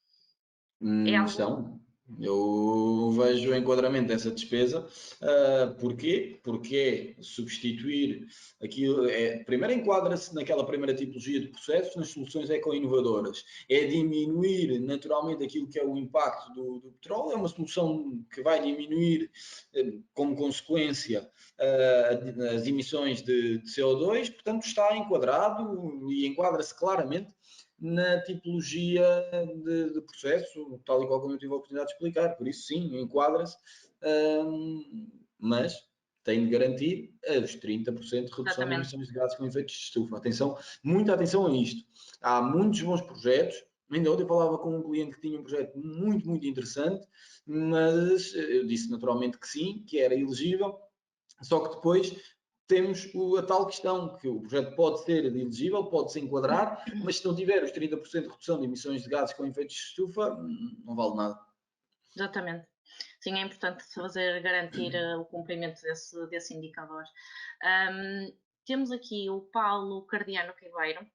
É algo. Estão. Eu vejo o enquadramento dessa despesa. Porquê? Porque é substituir aquilo. Primeiro enquadra-se naquela primeira tipologia de processos nas soluções eco-inovadoras. É diminuir naturalmente aquilo que é o impacto do petróleo. É uma solução que vai diminuir, como consequência, as emissões de CO2. Portanto, está enquadrado e enquadra-se claramente na tipologia de processo, tal e qual como eu tive a oportunidade de explicar. Por isso, sim, enquadra-se, mas tem de garantir os 30% de redução de Exatamente. emissões de gases com efeitos de estufa. Atenção, muita atenção a isto. Há muitos bons projetos. Ainda ontem eu falava com um cliente que tinha um projeto muito interessante, mas eu disse naturalmente que sim, que era elegível, só que depois temos a tal questão que o projeto pode ser elegível, pode se enquadrar, mas se não tiver os 30% de redução de emissões de gases com efeitos de estufa, não vale nada. Exatamente. Sim, é importante garantir o cumprimento desse indicador. Temos aqui o Paulo Cardiano Ribeiro,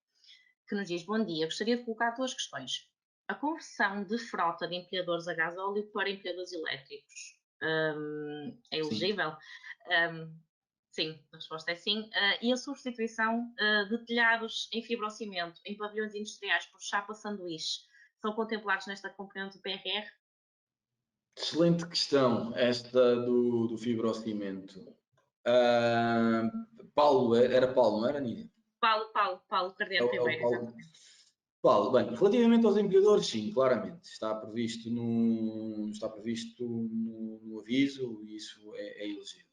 que nos diz: bom dia, gostaria de colocar duas questões. a conversão de frota de empilhadores a gasóleo para empilhadores elétricos é Sim. elegível? Sim, a resposta é sim. E a substituição de telhados em fibrocimento em pavilhões industriais por chapa sanduíche são contemplados nesta componente do PRR? Excelente questão, esta do fibrocimento. Ah, Paulo, era Paulo, não era, Nídia? Paulo É Cardeiro o Ribeiro, Paulo. exatamente. Paulo, bem, relativamente aos empilhadores, sim, claramente. Está previsto no aviso e isso é elegível.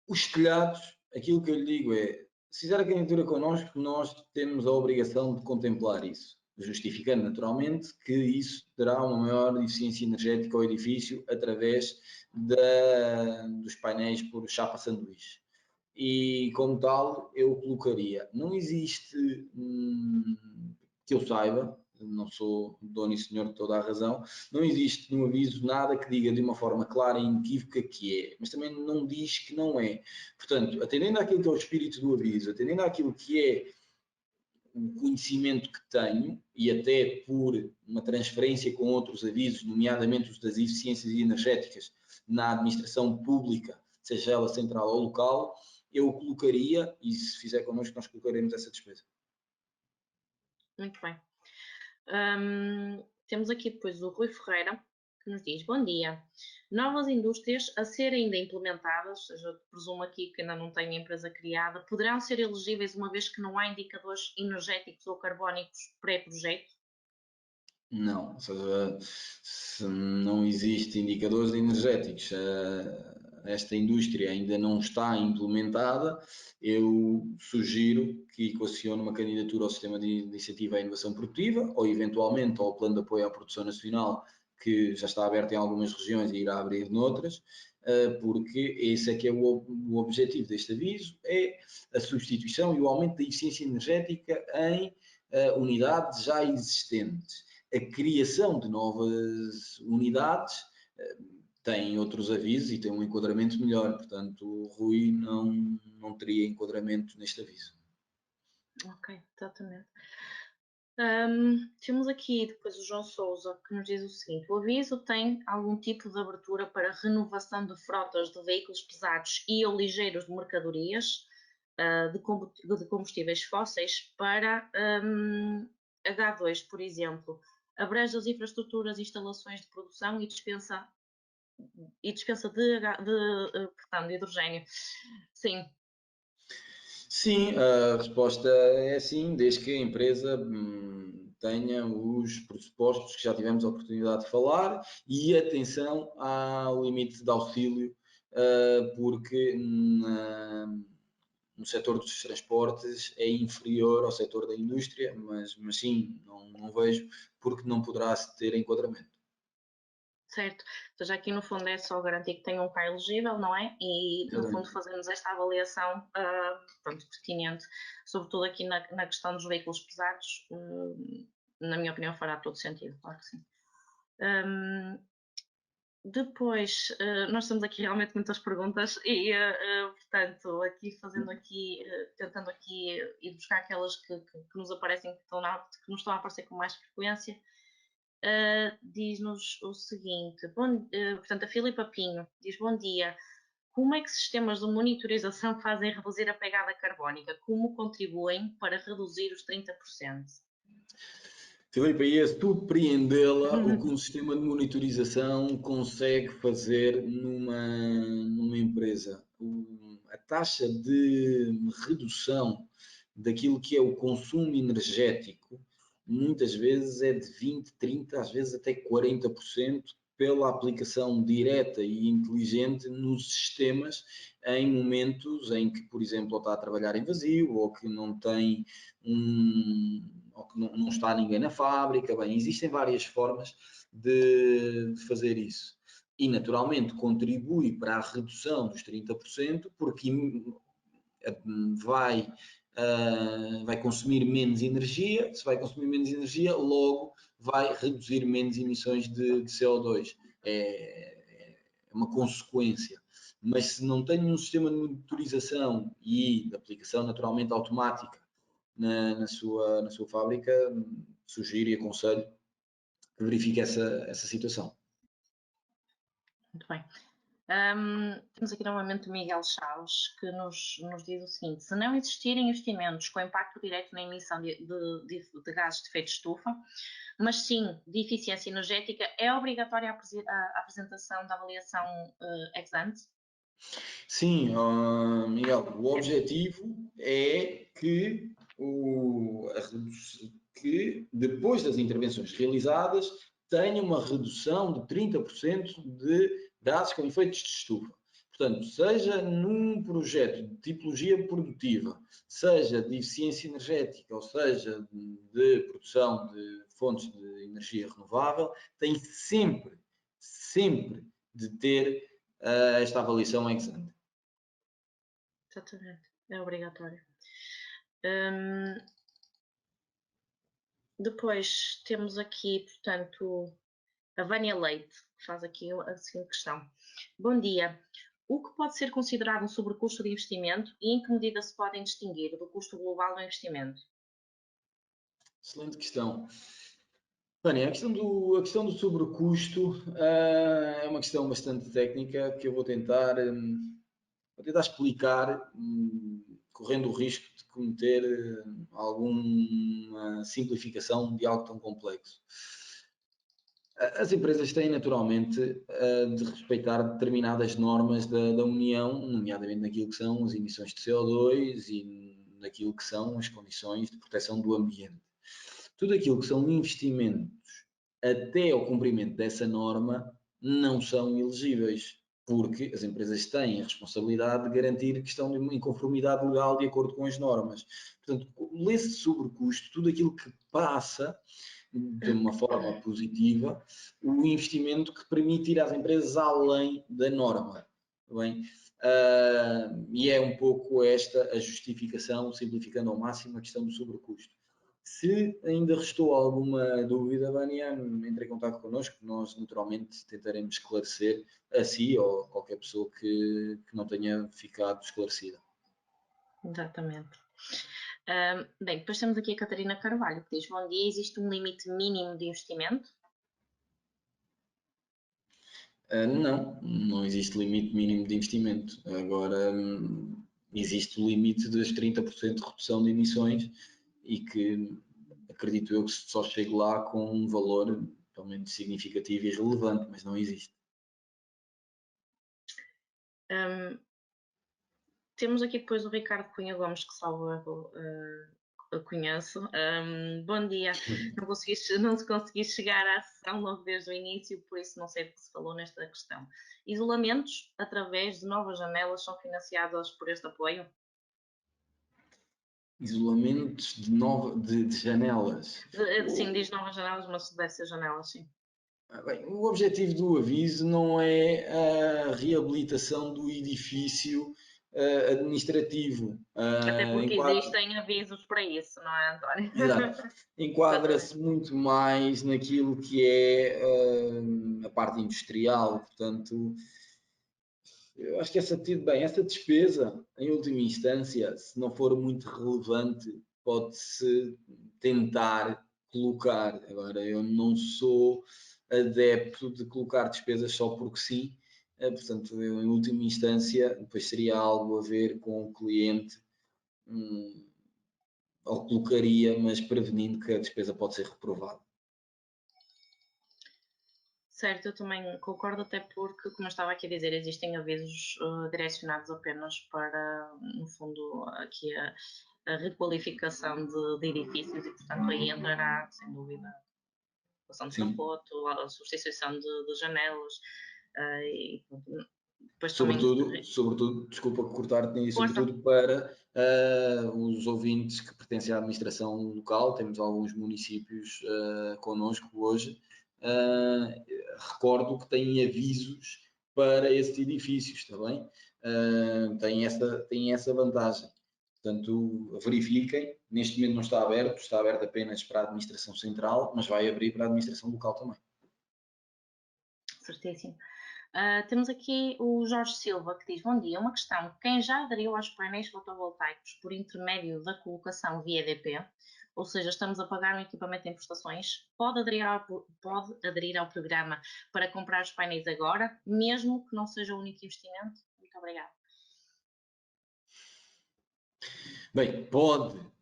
Os telhados, aquilo que eu lhe digo é, se fizer a candidatura connosco, nós temos a obrigação de contemplar isso, justificando naturalmente que isso terá uma maior eficiência energética ao edifício através dos painéis por chapa sanduíche. E como tal, eu colocaria, não existe, que eu saiba, não sou dono e senhor de toda a razão, não existe no aviso nada que diga de uma forma clara e inequívoca que é, mas também não diz que não é. Portanto, atendendo àquilo que é o espírito do aviso, atendendo àquilo que é o conhecimento que tenho, e até por uma transferência com outros avisos, nomeadamente os das eficiências energéticas na administração pública, seja ela central ou local, eu colocaria, e se fizer connosco, nós colocaremos essa despesa. Muito bem. Temos aqui depois o Rui Ferreira, que nos diz: bom dia. Novas indústrias a serem ainda implementadas, ou seja, presumo aqui que ainda não tem a empresa criada, poderão ser elegíveis uma vez que não há indicadores energéticos ou carbónicos pré-projeto? Não, ou seja, se não existe indicadores energéticos, esta indústria ainda não está implementada, eu sugiro que equacione uma candidatura ao Sistema de Iniciativa à Inovação Produtiva ou eventualmente ao Plano de Apoio à Produção Nacional, que já está aberto em algumas regiões e irá abrir noutras, porque esse é que é o objetivo deste aviso, é a substituição e o aumento da eficiência energética em unidades já existentes. A criação de novas unidades tem outros avisos e tem um enquadramento melhor, portanto o Rui não teria enquadramento neste aviso. Ok, exatamente. Temos aqui depois o João Souza, que nos diz o seguinte: o aviso tem algum tipo de abertura para renovação de frotas de veículos pesados e ou ligeiros de mercadorias de combustíveis fósseis para H2, por exemplo, abrange as infraestruturas, instalações de produção e dispensa portanto, de hidrogênio. Sim. Sim, a resposta é sim, desde que a empresa tenha os pressupostos que já tivemos a oportunidade de falar e atenção ao limite de auxílio, porque no setor dos transportes é inferior ao setor da indústria, mas sim, não vejo porque não poderá ter enquadramento. Certo, ou seja, aqui no fundo é só garantir que tenha um carro elegível, não é? E no fundo Exatamente. fazemos esta avaliação pronto, pertinente, sobretudo aqui na questão dos veículos pesados, na minha opinião fará todo sentido, claro que sim. Depois, nós temos aqui realmente muitas perguntas e, portanto, tentando aqui ir buscar aquelas que nos aparecem, que nos estão a aparecer com mais frequência. Diz-nos o seguinte, portanto, a Filipa Pinho diz: bom dia, como é que sistemas de monitorização fazem reduzir a pegada carbónica? Como contribuem para reduzir os 30%? Filipe, ia surpreendê-la o que um sistema de monitorização consegue fazer numa empresa. A taxa de redução daquilo que é o consumo energético muitas vezes é de 20, 30, às vezes até 40% pela aplicação direta e inteligente nos sistemas em momentos em que, por exemplo, está a trabalhar em vazio ou que não tem ou que não está ninguém na fábrica. Bem, existem várias formas de fazer isso. E, naturalmente, contribui para a redução dos 30%, porque vai consumir menos energia. Se vai consumir menos energia, logo vai reduzir menos emissões de CO2. É uma consequência. Mas se não tem um sistema de monitorização e de aplicação naturalmente automática na sua fábrica, sugiro e aconselho verifique essa situação. Muito bem. Temos aqui novamente o Miguel Chaves, que nos diz o seguinte: se não existirem investimentos com impacto direto na emissão de gases de efeito de estufa, mas sim de eficiência energética, é obrigatória a apresentação da avaliação ex ante? Sim, Miguel, o objetivo é que, que depois das intervenções realizadas tenha uma redução de 30% de gases com efeitos de estufa. Portanto, seja num projeto de tipologia produtiva, seja de eficiência energética, ou seja de produção de fontes de energia renovável, tem sempre de ter esta avaliação ex ante. Exatamente, é obrigatório. Depois temos aqui, portanto, a Vânia Leite, que faz aqui a seguinte questão. Bom dia. O que pode ser considerado um sobrecusto de investimento e em que medida se podem distinguir do custo global do investimento? Excelente questão. Vânia, a questão do sobrecusto é uma questão bastante técnica que eu vou tentar explicar, correndo o risco de cometer alguma simplificação de algo tão complexo. As empresas têm naturalmente de respeitar determinadas normas da União, nomeadamente naquilo que são as emissões de CO2 e naquilo que são as condições de proteção do ambiente. Tudo aquilo que são investimentos até ao cumprimento dessa norma não são elegíveis, porque as empresas têm a responsabilidade de garantir que estão em conformidade legal de acordo com as normas. Portanto, esse sobrecusto, tudo aquilo que passa de uma forma positiva, o investimento que permite ir às empresas além da norma. Bem? E é um pouco esta a justificação, simplificando ao máximo a questão do sobrecusto. Se ainda restou alguma dúvida, Vânia, entre em contato connosco, nós naturalmente tentaremos esclarecer a si ou qualquer pessoa que não tenha ficado esclarecida. Exatamente. Bem, depois temos aqui a Catarina Carvalho, que diz: bom dia, existe um limite mínimo de investimento? Não existe limite mínimo de investimento. Agora, existe o limite das 30% de redução de emissões e que acredito eu que só chegue lá com um valor pelo menos significativo e relevante, mas não existe. Temos aqui depois o Ricardo Cunha Gomes, que salvo eu conheço. Bom dia. Não consegui chegar à sessão logo desde o início, por isso não sei do que se falou nesta questão. Isolamentos através de novas janelas são financiados por este apoio? Isolamentos de janelas? Sim, diz novas janelas, mas deve ser janelas, sim. Bem, o objetivo do aviso não é a reabilitação do edifício administrativo. Até porque existem avisos para isso, não é, António? Exato. Enquadra-se muito mais naquilo que é a parte industrial, portanto, eu acho que essa despesa, em última instância, se não for muito relevante, pode-se tentar colocar. Agora, eu não sou adepto de colocar despesas só porque sim, portanto, eu, em última instância, depois seria algo a ver com o cliente, ou colocaria, mas prevenindo que a despesa pode ser reprovada. Certo, eu também concordo, até porque, como eu estava aqui a dizer, existem avisos direcionados apenas para, no fundo, aqui a requalificação de edifícios e, portanto, aí entrará, sem dúvida, a colocação de capoto, a substituição de janelas e depois sobretudo, desculpa cortar-te, sobretudo para os ouvintes que pertencem à administração local, temos alguns municípios connosco hoje. Recordo que têm avisos para esses edifícios, está bem? Tem essa vantagem. Portanto, verifiquem, neste momento não está aberto apenas para a administração central, mas vai abrir para a administração local também. Certíssimo. Temos aqui o Jorge Silva que diz: bom dia, uma questão. Quem já aderiu aos painéis fotovoltaicos por intermédio da colocação via EDP, ou seja, estamos a pagar um equipamento em prestações, pode aderir ao programa para comprar os painéis agora, mesmo que não seja o único investimento? Muito obrigada. Bem, pode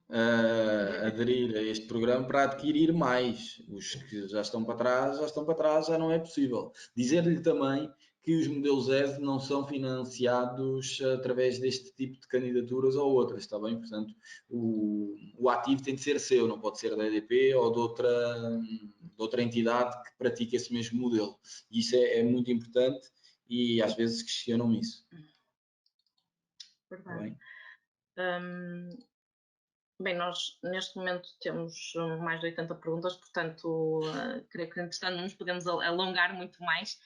aderir a este programa para adquirir mais. Os que já estão para trás, já estão para trás, já não é possível. Dizer-lhe também que os modelos EV não são financiados através deste tipo de candidaturas ou outras, está bem? Portanto, o ativo tem de ser seu, não pode ser da EDP ou de outra entidade que pratique esse mesmo modelo. E isso é muito importante e às vezes questionam isso. Está bem? Bem, nós neste momento temos mais de 80 perguntas, portanto, creio que entretanto não nos podemos alongar muito mais.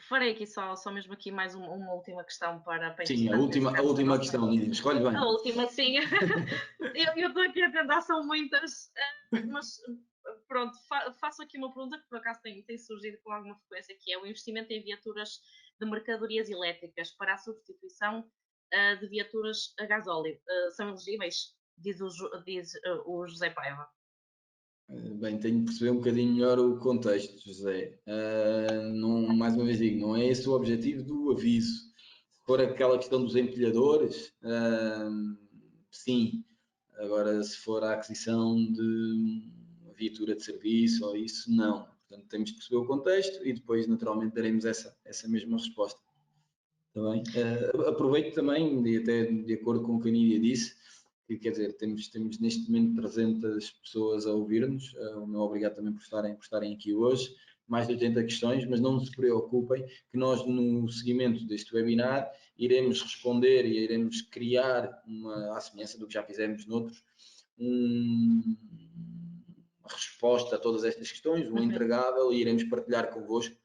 Farei aqui só mesmo aqui mais uma última questão para Sim, a entretanto, última questão, Lídia, escolhe bem. A última, sim. Eu estou aqui a tentar, são muitas, mas pronto, faço aqui uma pergunta que por acaso tem surgido com alguma frequência, que é o investimento em viaturas de mercadorias elétricas para a substituição de viaturas a gasóleo. São elegíveis? Diz o José Paiva. Bem, tenho de perceber um bocadinho melhor o contexto, José. Mais uma vez digo, não é esse o objetivo do aviso. Se for aquela questão dos empilhadores, sim. Agora, se for a aquisição de uma viatura de serviço ou isso, não. Portanto, temos de perceber o contexto e depois, naturalmente, daremos essa mesma resposta. Está bem? Aproveito também, e até de acordo com o que a Nídia disse, que quer dizer, temos neste momento 300 pessoas a ouvir-nos, o meu obrigado também por estarem aqui hoje, mais de 80 questões, mas não se preocupem que nós no seguimento deste webinar iremos responder e iremos criar à semelhança do que já fizemos noutros, uma resposta a todas estas questões, um entregável, e iremos partilhar convosco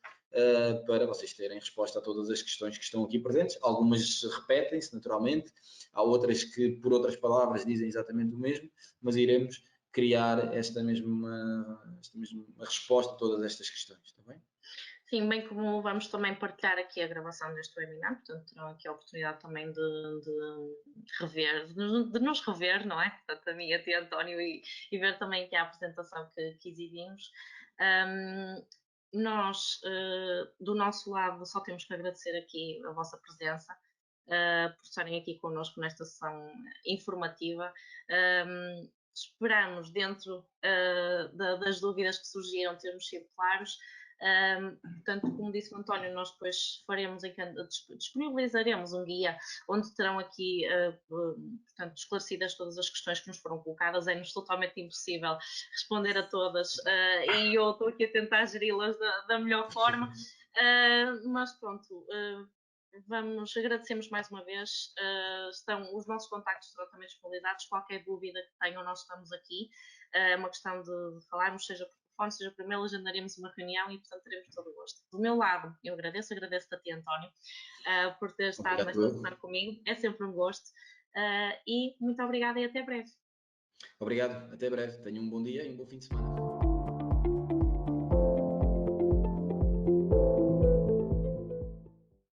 para vocês terem resposta a todas as questões que estão aqui presentes. Algumas repetem-se naturalmente, há outras que por outras palavras dizem exatamente o mesmo, mas iremos criar esta mesma resposta a todas estas questões, está bem? Sim, bem como vamos também partilhar aqui a gravação deste webinar, portanto terão aqui a oportunidade também de rever, de nos rever, não é? Portanto, a mim, a ti, António, e ver também aqui a apresentação que exibimos. Nós, do nosso lado, só temos que agradecer aqui a vossa presença, por estarem aqui connosco nesta sessão informativa. Esperamos, dentro das dúvidas que surgiram, termos sido claros. Portanto, como disse o António, nós depois disponibilizaremos um guia onde terão aqui, portanto, esclarecidas todas as questões que nos foram colocadas. É-nos totalmente impossível responder a todas e eu estou aqui a tentar geri-las da melhor forma, mas pronto, agradecemos mais uma vez. Os nossos contactos estão também disponibilizados. Qualquer dúvida que tenham, nós estamos aqui. É uma questão de falarmos, seja por telefone, seja por e-mail, agendaremos uma reunião e, portanto, teremos todo o gosto. Do meu lado, eu agradeço-te a ti, António, por ter estado nesta sessão comigo. É sempre um gosto. E muito obrigada e até breve. Obrigado, até breve. Tenham um bom dia e um bom fim de semana.